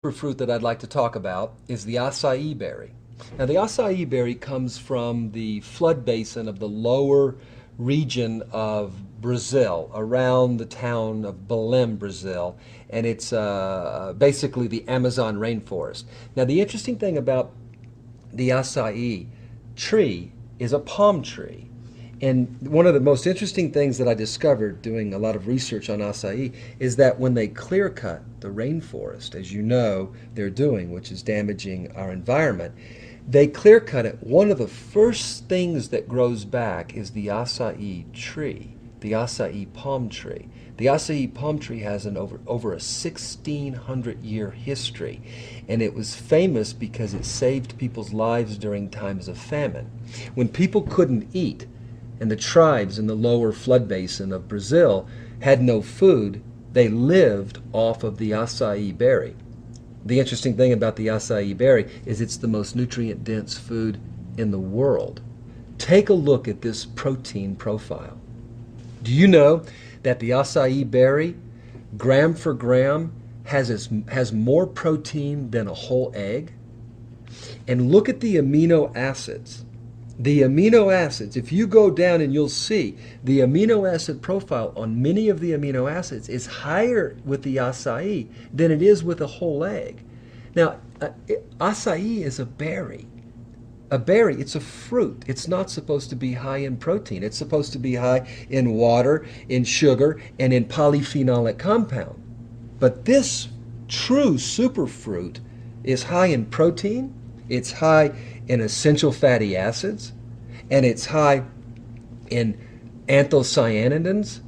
Fruit that I'd like to talk about is the acai berry. Now, the acai berry comes from the flood basin of the lower region of Brazil, around the town of Belém, Brazil, and it's basically the Amazon rainforest. Now, the interesting thing about the acai tree is a palm tree. And one of the most interesting things that I discovered doing a lot of research on acai is that when they clear cut the rainforest, as you know they're doing, which is damaging our environment, they clear cut it. One of the first things that grows back is the acai tree, the acai palm tree. The acai palm tree has over a 1,600-year history, and it was famous because it saved people's lives during times of famine. When people couldn't eat, and the tribes in the lower flood basin of Brazil had no food, they lived off of the acai berry. The interesting thing about the acai berry is it's the most nutrient-dense food in the world. Take a look at this protein profile. Do you know that the acai berry, gram for gram, has more protein than a whole egg? And look at the amino acids. The amino acids, if you go down and you'll see, the amino acid profile on many of the amino acids is higher with the acai than it is with a whole egg. Now, acai is a berry. A berry, it's a fruit. It's not supposed to be high in protein. It's supposed to be high in water, in sugar, and in polyphenolic compound. But this true superfruit is high in protein, it's high in essential fatty acids, and it's high in anthocyanidins.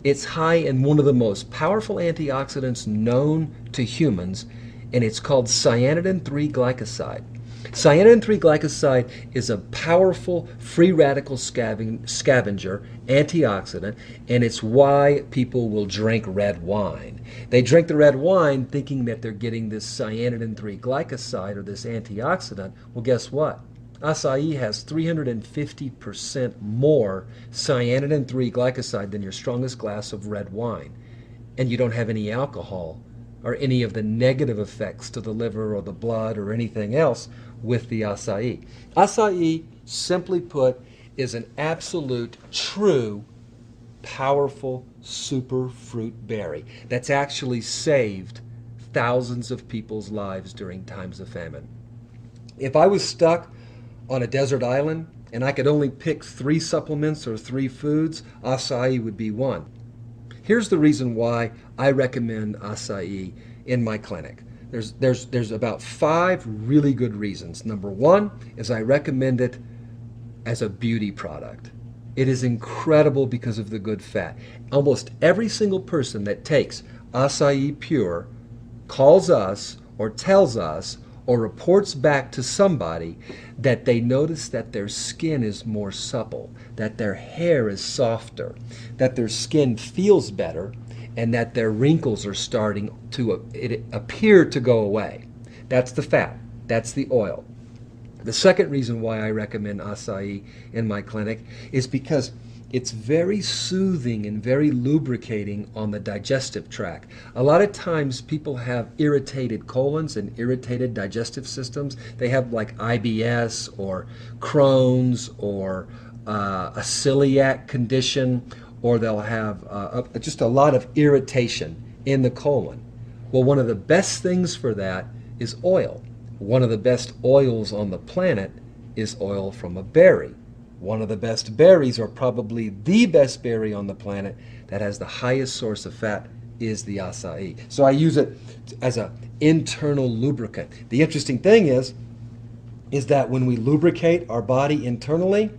It's high in one of the most powerful antioxidants known to humans, and it's called cyanidin-3 glycoside. Cyanidin-3 glycoside is a powerful free radical scavenger antioxidant, and it's why people will drink red wine. They drink the red wine thinking that they're getting this cyanidin-3 glycoside or this antioxidant. Well, guess what? Acai has 350% more cyanidin-3 glycoside than your strongest glass of red wine, and you don't have any alcohol or any of the negative effects to the liver or the blood or anything else with the acai. Acai, simply put, is an absolute, true, powerful superfruit berry that's actually saved thousands of people's lives during times of famine. If I was stuck on a desert island and I could only pick 3 supplements or 3 foods, acai would be one. Here's the reason why I recommend acai in my clinic. There's about 5 really good reasons. Number 1 is I recommend it as a beauty product. It is incredible because of the good fat. Almost every single person that takes acai pure calls us or tells us or reports back to somebody that they notice that their skin is more supple, that their hair is softer, that their skin feels better, and that their wrinkles are starting to appear to go away. That's the fat. That's the oil. The second reason why I recommend acai in my clinic is because it's very soothing and very lubricating on the digestive tract. A lot of times people have irritated colons and irritated digestive systems. They have like IBS or Crohn's or a celiac condition, or they'll have just a lot of irritation in the colon. Well, one of the best things for that is oil. One of the best oils on the planet is oil from a berry. One of the best berries, or probably the best berry on the planet that has the highest source of fat, is the acai. So I use it as an internal lubricant. The interesting thing is that when we lubricate our body internally,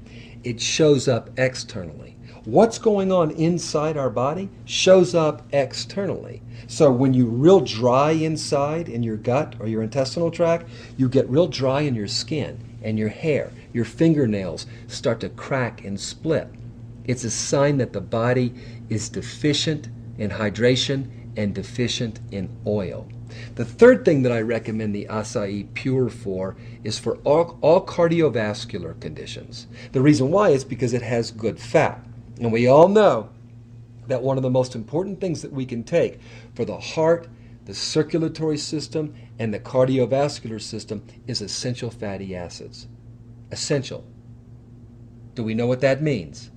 it shows up externally. What's going on inside our body shows up externally. So when you're real dry inside in your gut or your intestinal tract, you get real dry in your skin and your hair. Your fingernails start to crack and split. It's a sign that the body is deficient in hydration and deficient in oil. The third thing that I recommend the acai pure for is for all cardiovascular conditions. The reason why is because it has good fat. And we all know that one of the most important things that we can take for the heart, the circulatory system, and the cardiovascular system is essential fatty acids. Essential. Do we know what that means?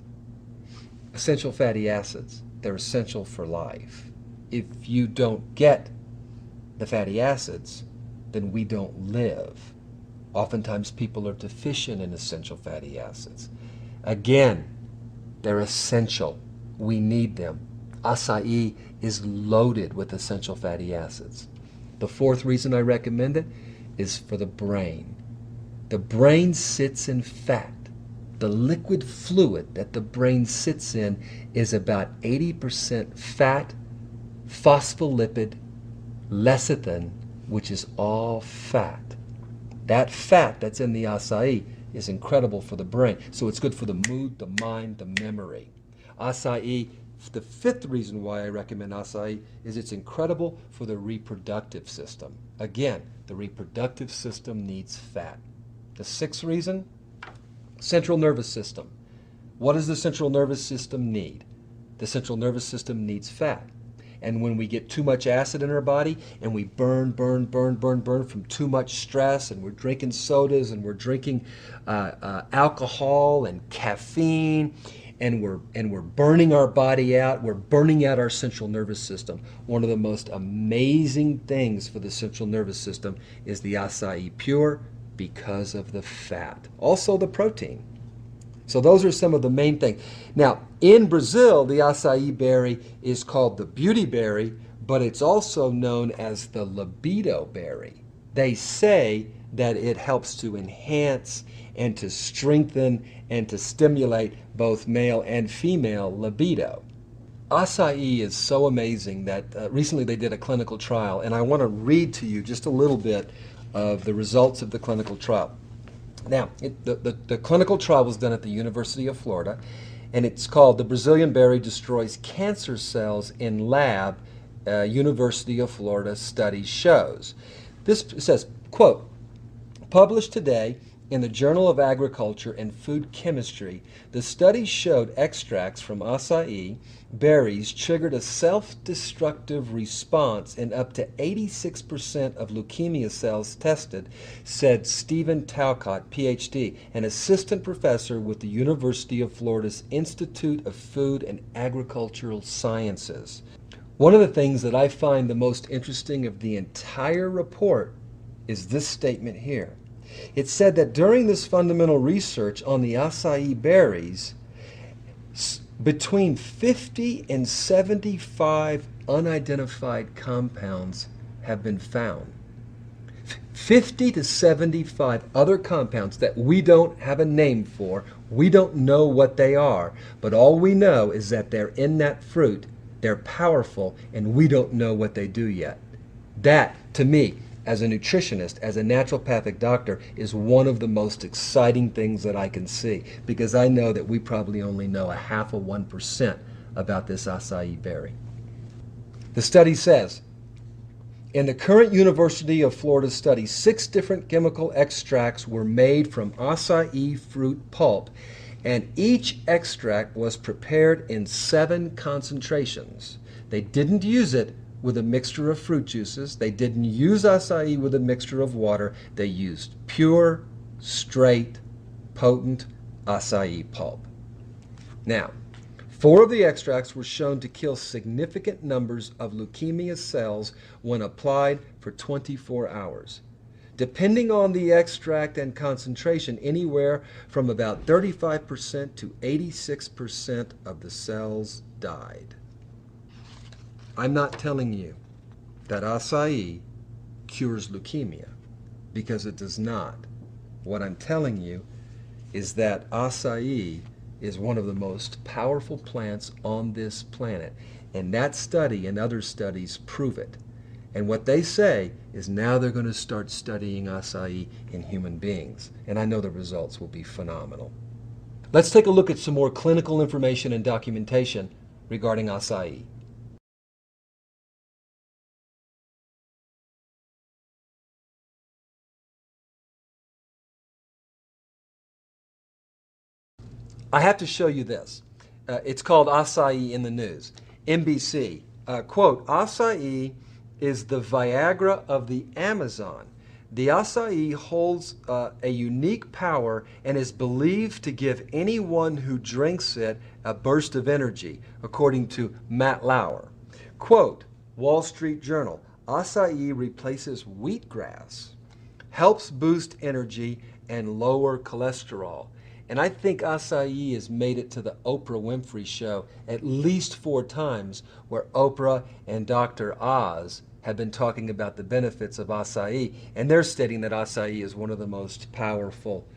Essential fatty acids. They're essential for life. If you don't get the fatty acids, then we don't live. Oftentimes people are deficient in essential fatty acids. Again, they're essential. We need them. Acai is loaded with essential fatty acids. The fourth reason I recommend it is for the brain. The brain sits in fat. The liquid fluid that the brain sits in is about 80% fat, phospholipid, lecithin, which is all fat. That fat that's in the acai is incredible for the brain. So it's good for the mood, the mind, the memory. Acai, the fifth reason why I recommend acai is it's incredible for the reproductive system. Again, the reproductive system needs fat. The sixth reason, central nervous system. What does the central nervous system need? The central nervous system needs fat. And when we get too much acid in our body and we burn from too much stress, and we're drinking sodas and we're drinking alcohol and caffeine, and we're burning our body out, we're burning out our central nervous system. One of the most amazing things for the central nervous system is the acai pure, because of the fat. Also the protein. So those are some of the main things. Now, in Brazil, the acai berry is called the beauty berry, but it's also known as the libido berry. They say that it helps to enhance and to strengthen and to stimulate both male and female libido. Acai is so amazing that recently they did a clinical trial, and I want to read to you just a little bit of the results of the clinical trial. Now, the clinical trial was done at the University of Florida, and it's called "The Brazilian Berry Destroys Cancer Cells in Lab, University of Florida Study Shows." This says, quote, "Published today in the Journal of Agriculture and Food Chemistry, the study showed extracts from acai berries triggered a self-destructive response in up to 86% of leukemia cells tested," said Stephen Talcott, PhD, an assistant professor with the University of Florida's Institute of Food and Agricultural Sciences. One of the things that I find the most interesting of the entire report is this statement here. It said that during this fundamental research on the acai berries, between 50 and 75 unidentified compounds have been found. 50 to 75 other compounds that we don't have a name for, we don't know what they are, but all we know is that they're in that fruit, they're powerful, and we don't know what they do yet. That, to me, as a nutritionist, as a naturopathic doctor, is one of the most exciting things that I can see, because I know that we probably only know 0.5% about this acai berry. The study says, in the current University of Florida study, 6 different chemical extracts were made from acai fruit pulp, and each extract was prepared in 7 concentrations. They didn't use it with a mixture of fruit juices. They didn't use acai with a mixture of water. They used pure, straight, potent acai pulp. Now, 4 of the extracts were shown to kill significant numbers of leukemia cells when applied for 24 hours. Depending on the extract and concentration, anywhere from about 35% to 86% of the cells died. I'm not telling you that acai cures leukemia, because it does not. What I'm telling you is that acai is one of the most powerful plants on this planet, and that study and other studies prove it. And what they say is now they're going to start studying acai in human beings, and I know the results will be phenomenal. Let's take a look at some more clinical information and documentation regarding acai. I have to show you this. It's called Acai in the News. NBC, quote, "Acai is the Viagra of the Amazon. The acai holds a unique power and is believed to give anyone who drinks it a burst of energy, according to Matt Lauer. Quote, Wall Street Journal, acai replaces wheatgrass, helps boost energy, and lower cholesterol. And I think acai has made it to the Oprah Winfrey Show at least 4 times, where Oprah and Dr. Oz have been talking about the benefits of acai, and they're stating that acai is one of the most powerful